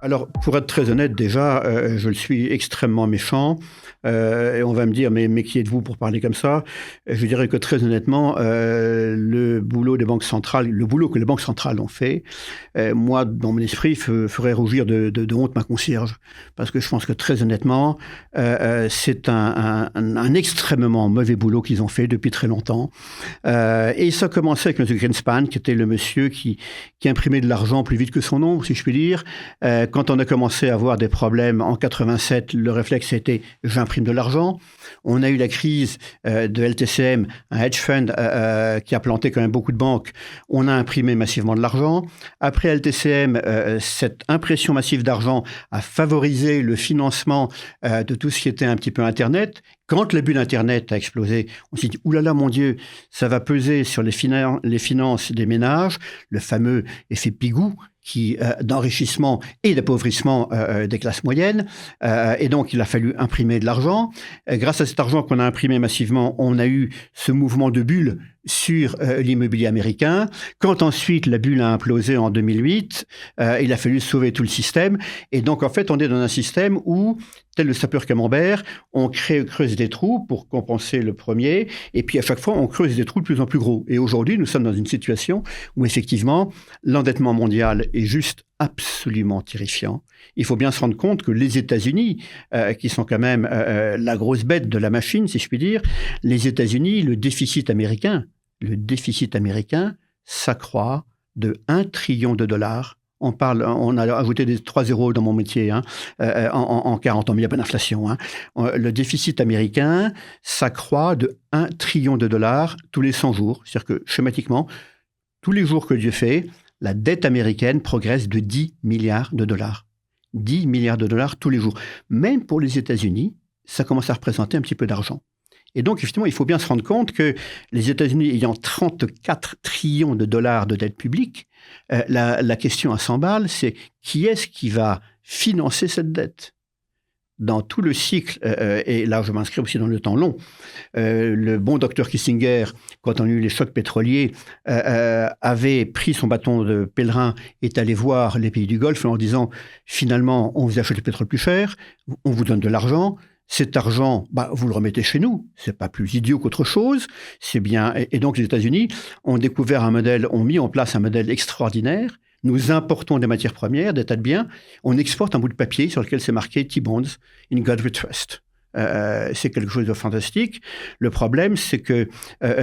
Alors, pour être très honnête, déjà, je le suis extrêmement méchant. Et on va me dire, mais qui êtes-vous pour parler comme ça? Je dirais que très honnêtement, le boulot des banques centrales, le boulot que les banques centrales ont fait, moi, dans mon esprit, ferait rougir de honte ma concierge. Parce que je pense que très honnêtement, c'est un extrêmement mauvais boulot qu'ils ont fait depuis très longtemps. Et ça commençait avec M. Greenspan, qui était le monsieur qui imprimait de l'argent plus vite que son ombre, si je puis dire. Quand on a commencé à avoir des problèmes en 87, le réflexe était j'imprime de l'argent. On a eu la crise de LTCM, un hedge fund qui a planté quand même beaucoup de banques. On a imprimé massivement de l'argent. Après LTCM, cette impression massive d'argent a favorisé le financement de tout ce qui était un petit peu Internet. Quand la bulle Internet a explosé, on s'est dit, oulala, mon Dieu, ça va peser sur les finances des ménages, le fameux effet Pigou, d'enrichissement et d'appauvrissement des classes moyennes. Et donc, il a fallu imprimer de l'argent. Grâce à cet argent qu'on a imprimé massivement, on a eu ce mouvement de bulle sur l'immobilier américain. Quand ensuite la bulle a implosé en 2008, il a fallu sauver tout le système. Et donc, en fait, on est dans un système où, tel le sapeur Camembert, on creuse des trous pour compenser le premier. Et puis, à chaque fois, on creuse des trous de plus en plus gros. Et aujourd'hui, nous sommes dans une situation où, effectivement, l'endettement mondial est juste absolument terrifiant. Il faut bien se rendre compte que les États-Unis, qui sont quand même la grosse bête de la machine, si je puis dire, les États-Unis, le déficit américain s'accroît de 1 trillion de dollars. On a ajouté des 3 zéros dans mon métier, en 40 ans, mais il n'y a pas d'inflation. Le déficit américain s'accroît de 1 trillion de dollars tous les 100 jours. C'est-à-dire que, schématiquement, tous les jours que Dieu fait, la dette américaine progresse de 10 milliards de dollars. 10 milliards de dollars tous les jours. Même pour les États-Unis, ça commence à représenter un petit peu d'argent. Et donc, effectivement, il faut bien se rendre compte que les États-Unis ayant 34 trillions de dollars de dette publique, la question à 100 balles, c'est qui est-ce qui va financer cette dette ? Dans tout le cycle, et là je m'inscris aussi dans le temps long, le bon docteur Kissinger, quand on a eu les chocs pétroliers, avait pris son bâton de pèlerin et est allé voir les pays du Golfe en leur disant finalement on vous achète le pétrole plus cher, on vous donne de l'argent. Cet argent, vous le remettez chez nous. C'est pas plus idiot qu'autre chose. C'est bien. Et donc, les États-Unis ont mis en place un modèle extraordinaire. Nous importons des matières premières, des tas de biens. On exporte un bout de papier sur lequel c'est marqué T-bonds, in God we trust. C'est quelque chose de fantastique. Le problème, c'est que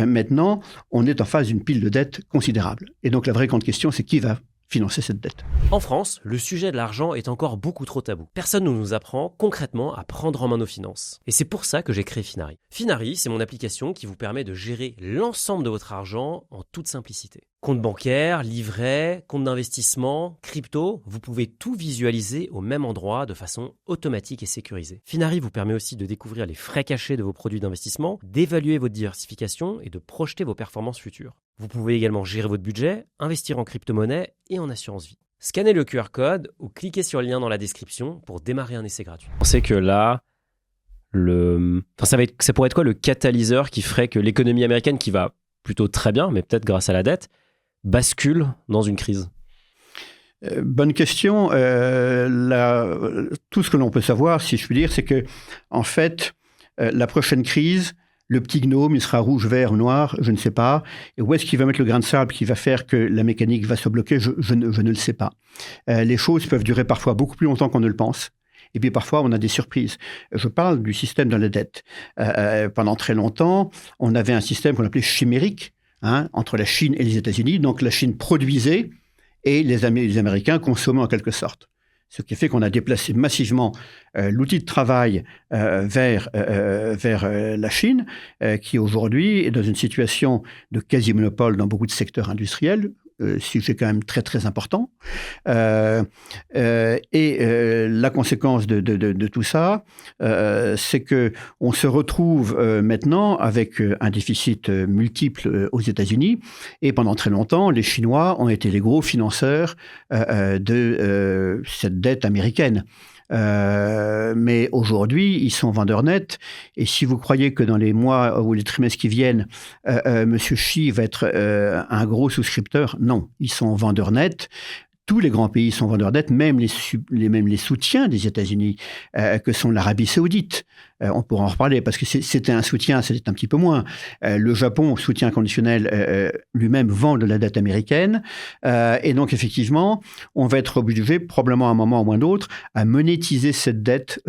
maintenant, on est en face d'une pile de dettes considérable. Et donc, la vraie grande question, c'est qui va financer cette dette. En France, le sujet de l'argent est encore beaucoup trop tabou. Personne ne nous apprend concrètement à prendre en main nos finances. Et c'est pour ça que j'ai créé Finari. Finari, c'est mon application qui vous permet de gérer l'ensemble de votre argent en toute simplicité. Compte bancaire, livret, compte d'investissement, crypto, vous pouvez tout visualiser au même endroit de façon automatique et sécurisée. Finari vous permet aussi de découvrir les frais cachés de vos produits d'investissement, d'évaluer votre diversification et de projeter vos performances futures. Vous pouvez également gérer votre budget, investir en crypto-monnaie et en assurance vie. Scannez le QR code ou cliquez sur le lien dans la description pour démarrer un essai gratuit. On sait que là, ça pourrait être quoi le catalyseur qui ferait que l'économie américaine, qui va plutôt très bien, mais peut-être grâce à la dette, bascule dans une crise? Bonne question. Tout ce que l'on peut savoir, si je puis dire, c'est que, en fait, la prochaine crise, le petit gnome, il sera rouge, vert, noir, je ne sais pas. Et où est-ce qu'il va mettre le grain de sable qui va faire que la mécanique va se bloquer? Je ne le sais pas. Les choses peuvent durer parfois beaucoup plus longtemps qu'on ne le pense. Et puis parfois, on a des surprises. Je parle du système de la dette. Pendant très longtemps, on avait un système qu'on appelait chimérique, entre la Chine et les États-Unis. Donc la Chine produisait et les Américains consommaient en quelque sorte. Ce qui fait qu'on a déplacé massivement l'outil de travail vers la Chine, qui aujourd'hui est dans une situation de quasi-monopole dans beaucoup de secteurs industriels, sujet quand même très très important. La conséquence de tout ça, c'est que on se retrouve maintenant avec un déficit multiple aux États-Unis, et pendant très longtemps, les Chinois ont été les gros financeurs de cette dette américaine. Mais aujourd'hui, ils sont vendeurs nets. Et si vous croyez que dans les mois ou les trimestres qui viennent, M. Xi va être un gros souscripteur, non, ils sont vendeurs nets. tous les grands pays sont vendeurs de dette, même les soutiens des États-Unis, que sont l'Arabie Saoudite. On pourra en reparler parce que c'était un soutien, c'était un petit peu moins. Le Japon, soutien conditionnel, lui-même vend de la dette américaine. Et donc, effectivement, on va être obligé, probablement à un moment ou à un autre, à monétiser cette dette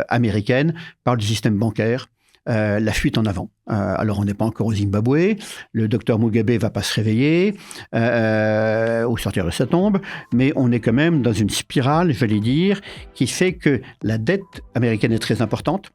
américaine par le système bancaire. La fuite en avant. Alors, on n'est pas encore au Zimbabwe, le docteur Mugabe ne va pas se réveiller ou sortir de sa tombe, mais on est quand même dans une spirale, j'allais dire, qui fait que la dette américaine est très importante.